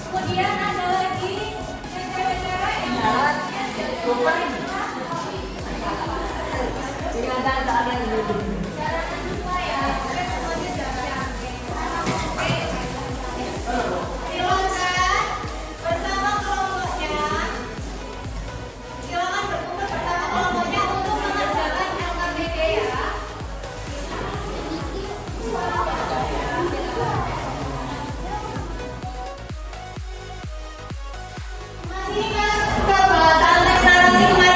Kemudian ada lagi yang cewek-cewek yang jalanan semua ya. Oke, semuanya siap-siap. Silakan bersama kelompoknya. Silakan berkumpul bersama kelompoknya untuk mengerjakan LKPD ya. Masih ingat pembahasan teks narasi kemarin?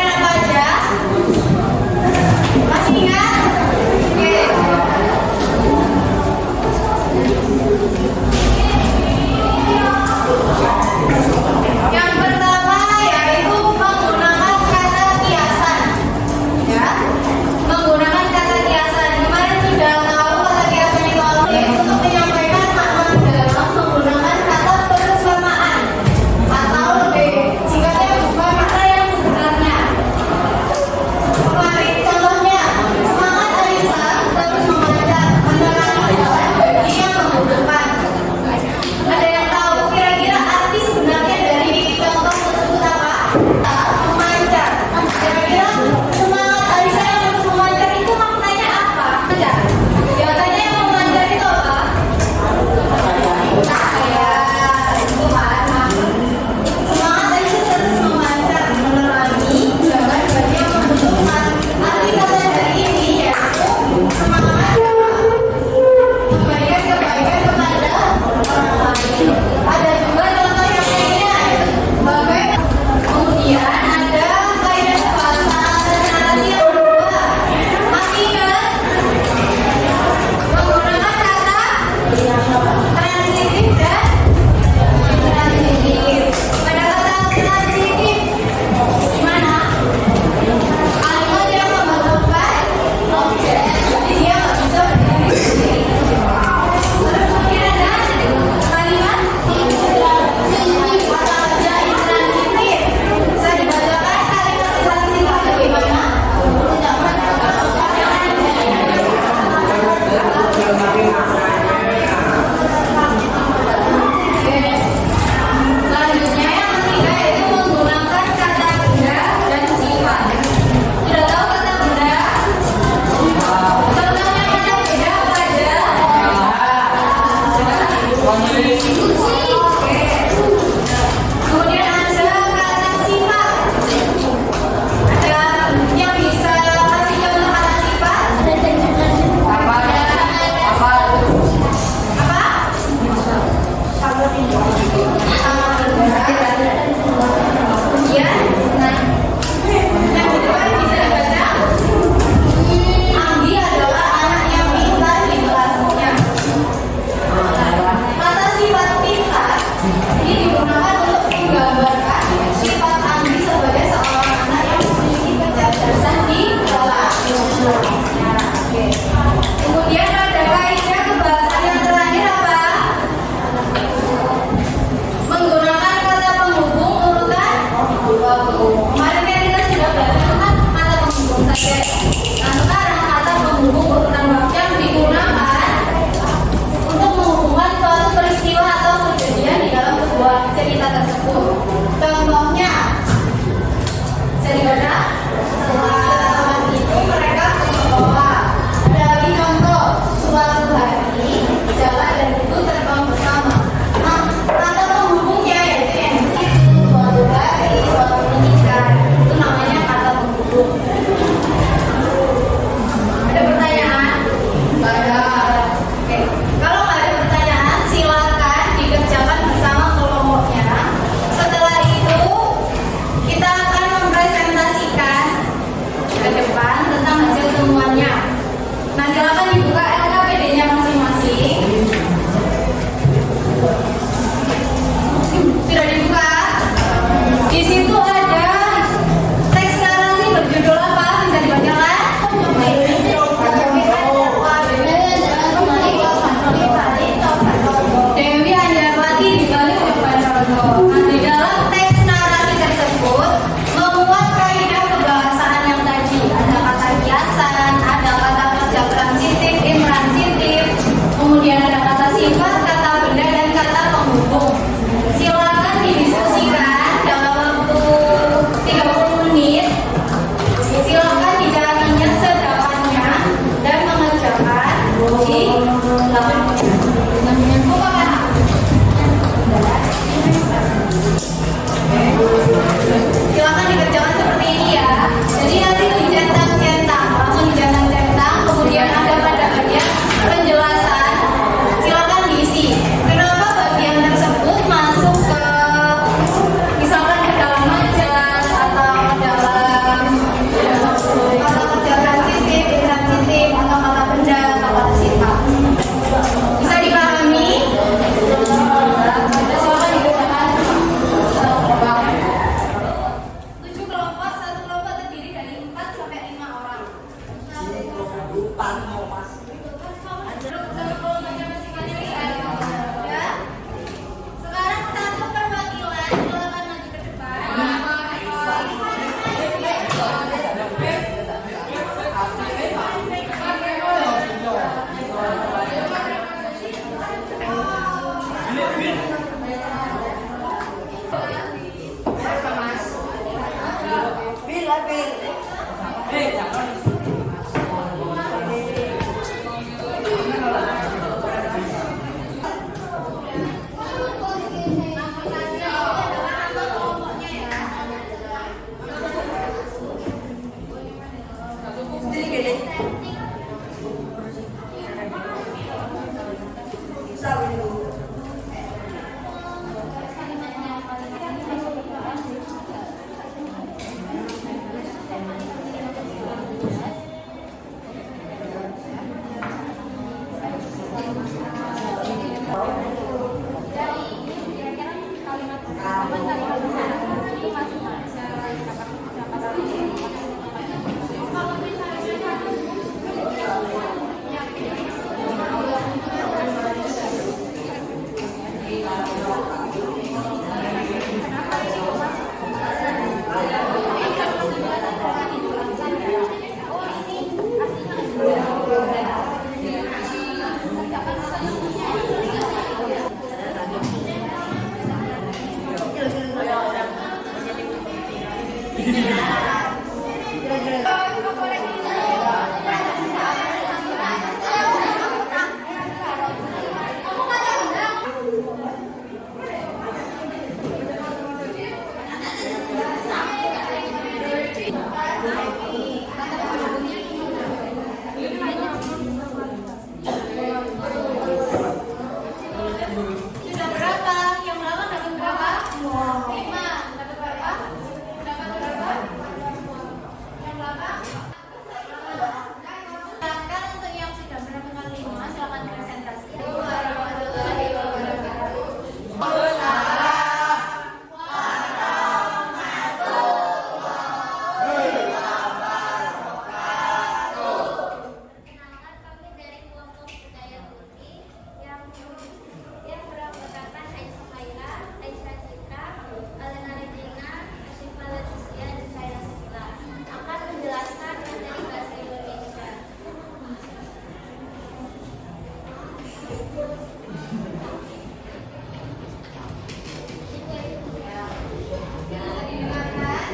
Didengarkan.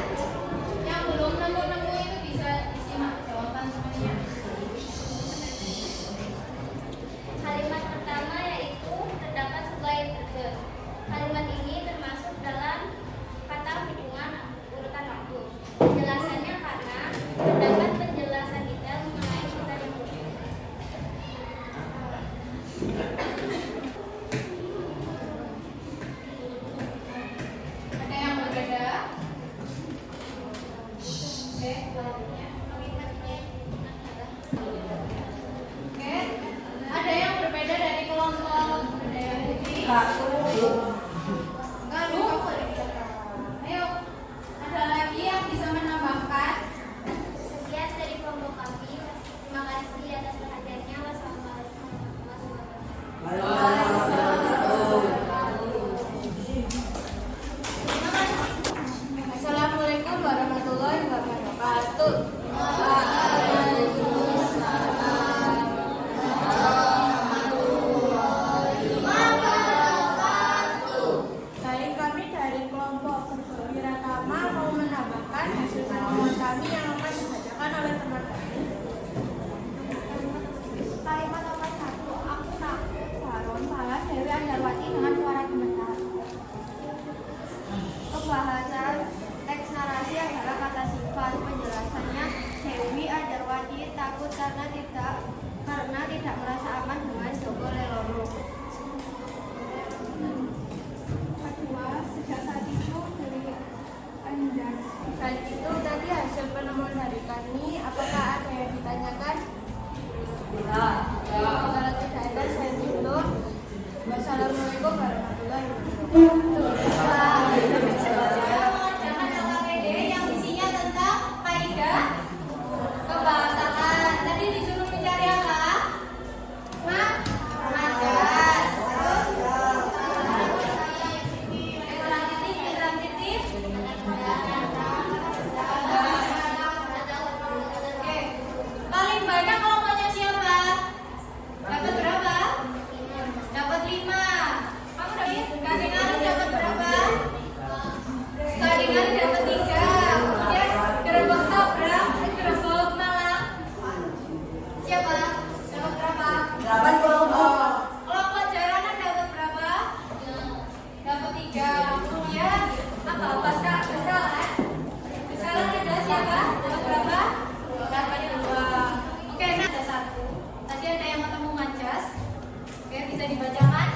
Yang belum nemu-nemu itu bisa disimak jawaban semuanya. Kalimat pertama yaitu terdapat sebuah integer. Kalimat ini termasuk dalam kata hitungan urutan waktu. Penjelasannya karena terdapat penjelasan detail mengenai kata yang berbeda. Ada yang berbeda? Oke, selanjutnya. Oke, ada yang berbeda dari kelompok. Ada yang putih. Ayo, ada lagi yang bisa menambahkan? Sekian dari kelompok kami. Terima kasih atas perhatiannya. Wassalamualaikum warahmatullahi Assalamualaikum warahmatullahi wabarakatuh. Baik, kami dari kelompok Wiratama mau menambahkan hasil penemuan kami yang akan dibacakan oleh teman kami. Kalimat nomor 1. Aku takut. Saron Palas Dewi Andarwati dengan suara gemetar. Kebahasan teks narasi adalah kata sifat. Penjelasannya Dewi Andarwati takut karena tidak merasa aman dengan Joko Leloro. Kedua, sejak saat itu dari Andar. Dan itu tadi hasil penemuan dari kami. Apakah ada yang ditanyakan? Kalau tidak ada, saya tutup. Wassalamualaikum warahmatullahi wabarakatuh. Jangan salah PD yang isinya tentang kaidah kebahasaan. Tadi disuruh mencari apa? Majas. Kurang titik. Oke. Paling banyak kelompoknya siapa? Dapat berapa? Dapat 5. Kamu dapat? Kadang dapat berapa? Kadang dapat 3. Kemudian gerbong Sabra, gerbong Malang. Siapa? Dapat berapa? 8 kelompok. Kelompok jalanan dapat berapa? Dapat 3. Kemudian apa? Pasca kesalahan. Kesalahan ada siapa? Dapat berapa? Dapat 2. Oke, nah ada 1. Tadi ada yang ketemu Majas. Oke, bisa dibacakan.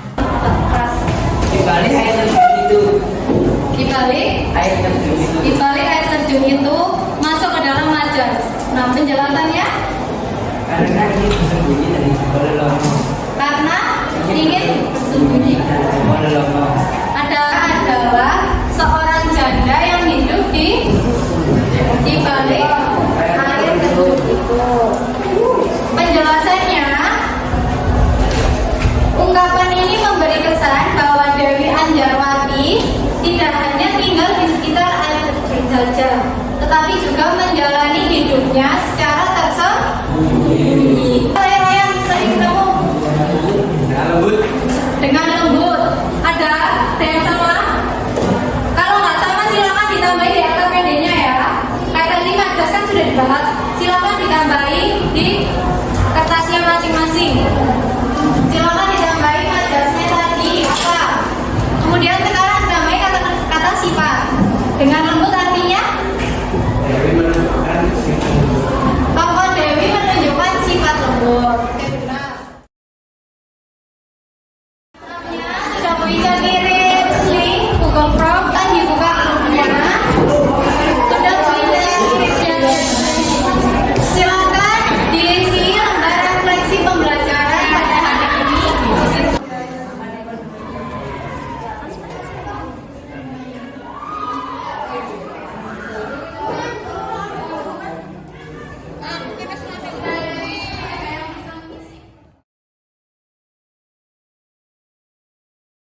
Dibalik air terjun itu. Dibalik Air terjun itu. Dibalik air terjun itu masuk ke dalam Majas. Nah, penjelasannya Karena ini bersembunyi dari Joko Leloro. karena ingin sembunyi. Joko Leloro. Adalah seorang janda yang hidup di balik air terjun itu. Penjelasannya, ungkapan ini memberi kesan bahwa Dewi Andarwati tidak hanya tinggal di sekitar air terjun saja, tetapi juga menjalani hidupnya secara tersembunyi. Saya yang sering ketemu Nah, lembut. dengan